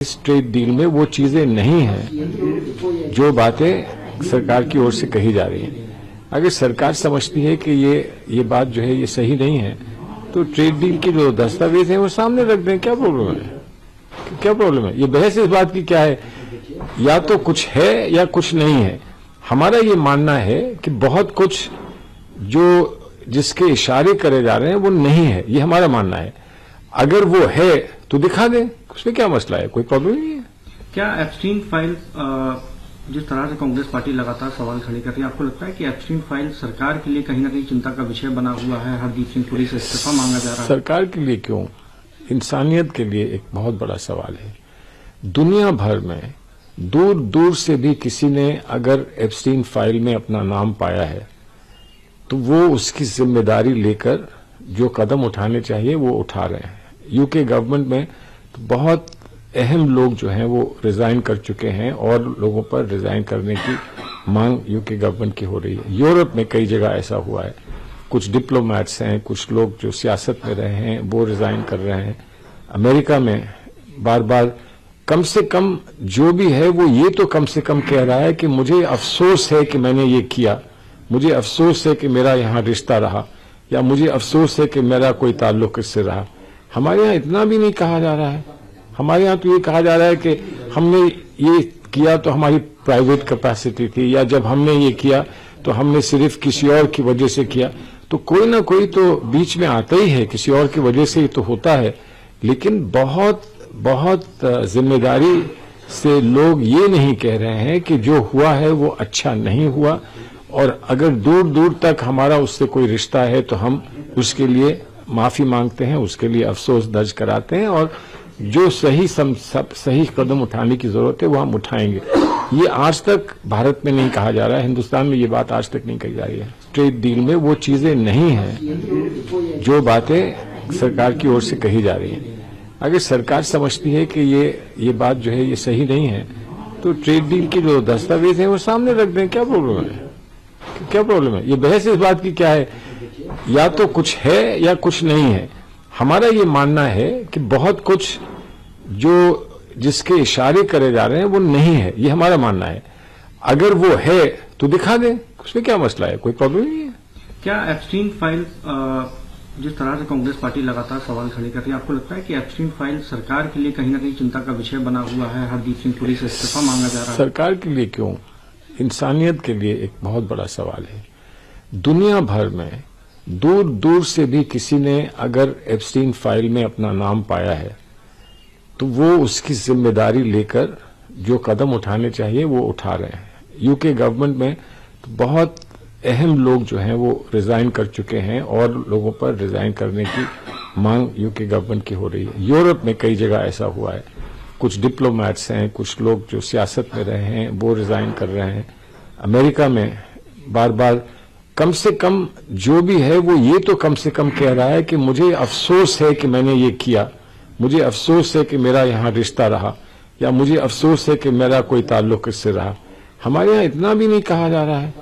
इस trade deal में वो चीजें नहीं हैं जो बातें सरकार की ओर से कही जा रही हैं। अगर सरकार समझती है कि ये बात जो है ये सही नहीं है तो ट्रेड डील के जो दस्तावेज हैं वो सामने रख दें। क्या प्रॉब्लम है? क्या प्रॉब्लम है? ये बहस इस बात की क्या है? या तो कुछ है या कुछ नहीं है। हमारा ये मानना है कि बहुत कुछ जो जिसके इशारे करे जा रहे हैं वो नहीं है, ये हमारा मानना है। अगर वो है तो दिखा दें, उसमें क्या मसला है, कोई प्रॉब्लम नहीं है। क्या एप्स्टीन फाइल जिस तरह से कांग्रेस पार्टी लगातार सवाल खड़े कर रही है, आपको लगता है कि एप्स्टीन फाइल सरकार के लिए कहीं ना कहीं चिंता का विषय बना हुआ है? हरदीप सिंह पुरी से इस्तीफा मांगा जा रहा है। सरकार के लिए क्यों, इंसानियत के लिए एक बहुत बड़ा सवाल है। दुनिया भर में दूर दूर से भी किसी ने अगर एप्स्टीन फाइल में अपना नाम पाया है तो वो उसकी जिम्मेदारी लेकर जो कदम उठाने चाहिए वो उठा रहे हैं। यूके गवर्नमेंट में तो बहुत अहम लोग जो हैं वो रिजाइन कर चुके हैं और लोगों पर रिजाइन करने की मांग यूके गवर्नमेंट की हो रही है। यूरोप में कई जगह ऐसा हुआ है। कुछ डिप्लोमैट्स हैं, कुछ लोग जो सियासत में रहे हैं वो रिजाइन कर रहे हैं। अमेरिका में बार बार कम से कम जो भी है वो ये तो कम से कम कह रहा है कि मुझे अफसोस है कि मैंने ये किया, मुझे अफसोस है कि मेरा यहाँ रिश्ता रहा, या मुझे अफसोस है कि मेरा कोई ताल्लुक इससे रहा। हमारे यहाँ इतना भी नहीं कहा जा रहा है। हमारे यहाँ तो ये कहा जा रहा है कि हमने ये किया तो हमारी प्राइवेट कैपेसिटी थी, या जब हमने ये किया तो हमने सिर्फ किसी और की वजह से किया। तो कोई ना कोई तो बीच में आता ही है, किसी और की वजह से ही तो होता है। लेकिन बहुत बहुत जिम्मेदारी से लोग ये नहीं कह रहे हैं कि जो हुआ है वो अच्छा नहीं हुआ, और अगर दूर दूर तक हमारा उससे कोई रिश्ता है तो हम उसके लिए माफी मांगते हैं, उसके लिए अफसोस दर्ज कराते हैं, और जो सही कदम उठाने की जरूरत है वो हम उठाएंगे। ये आज तक भारत में नहीं कहा जा रहा है, हिंदुस्तान में ये बात आज तक नहीं कही जा रही है। ट्रेड डील में वो चीजें नहीं हैं जो बातें सरकार की ओर से कही जा रही हैं। अगर सरकार समझती है कि ये बात जो है ये सही नहीं है तो ट्रेड डील के जो दस्तावेज हैं वो सामने रख दें। क्या प्रॉब्लम है? क्या प्रॉब्लम है? ये बहस इस बात की क्या है? या तो कुछ है या कुछ नहीं है। हमारा ये मानना है कि बहुत कुछ जो जिसके इशारे करे जा रहे हैं वो नहीं है, ये हमारा मानना है। अगर वो है तो दिखा दें, उसमें क्या मसला है, कोई प्रॉब्लम नहीं है। क्या एप्स्टीन फाइल जिस तरह से कांग्रेस पार्टी लगातार सवाल खड़े कर रही है, आपको लगता है कि एप्स्टीन फाइल सरकार के लिए कहीं ना कहीं चिंता का विषय बना हुआ है? हरदीप सिंह पुरी से इस्तीफा मांगा जा रहा है। सरकार के लिए क्यों, इंसानियत के लिए एक बहुत बड़ा सवाल है। दुनिया भर में दूर दूर से भी किसी ने अगर एप्स्टीन फाइल में अपना नाम पाया है तो वो उसकी जिम्मेदारी लेकर जो कदम उठाने चाहिए वो उठा रहे हैं। यूके गवर्नमेंट में तो बहुत अहम लोग जो हैं वो रिजाइन कर चुके हैं और लोगों पर रिजाइन करने की मांग यूके गवर्नमेंट की हो रही है। यूरोप में कई जगह ऐसा हुआ है। कुछ डिप्लोमैट्स हैं, कुछ लोग जो सियासत में रहे हैं वो रिजाइन कर रहे हैं। अमेरिका में बार बार कम से कम जो भी है वो ये तो कम से कम कह रहा है कि मुझे अफसोस है कि मैंने ये किया, मुझे अफसोस है कि मेरा यहाँ रिश्ता रहा, या मुझे अफसोस है कि मेरा कोई ताल्लुक इससे रहा। हमारे यहाँ इतना भी नहीं कहा जा रहा है।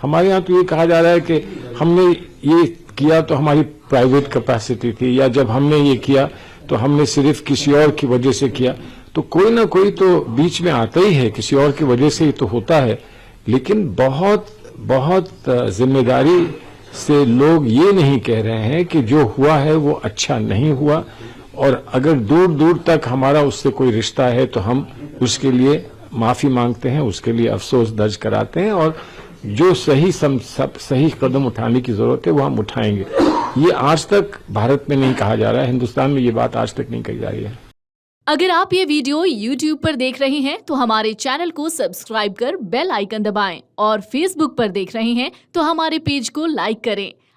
हमारे यहाँ तो ये कहा जा रहा है कि हमने ये किया तो हमारी प्राइवेट कैपेसिटी थी, या जब हमने ये किया तो हमने सिर्फ किसी और की वजह से किया। तो कोई ना कोई तो बीच में आता ही है, किसी और की वजह से ही तो होता है। लेकिन बहुत बहुत जिम्मेदारी से लोग ये नहीं कह रहे हैं कि जो हुआ है वो अच्छा नहीं हुआ, और अगर दूर दूर तक हमारा उससे कोई रिश्ता है तो हम उसके लिए माफी मांगते हैं, उसके लिए अफसोस दर्ज कराते हैं, और जो सही कदम उठाने की जरूरत है वो हम उठाएंगे। ये आज तक भारत में नहीं कहा जा रहा है, हिंदुस्तान में ये बात आज तक नहीं कही जा रही है। अगर आप ये वीडियो YouTube पर देख रहे हैं तो हमारे चैनल को सब्सक्राइब कर बेल आइकन दबाएं, और Facebook पर देख रहे हैं तो हमारे पेज को लाइक करें।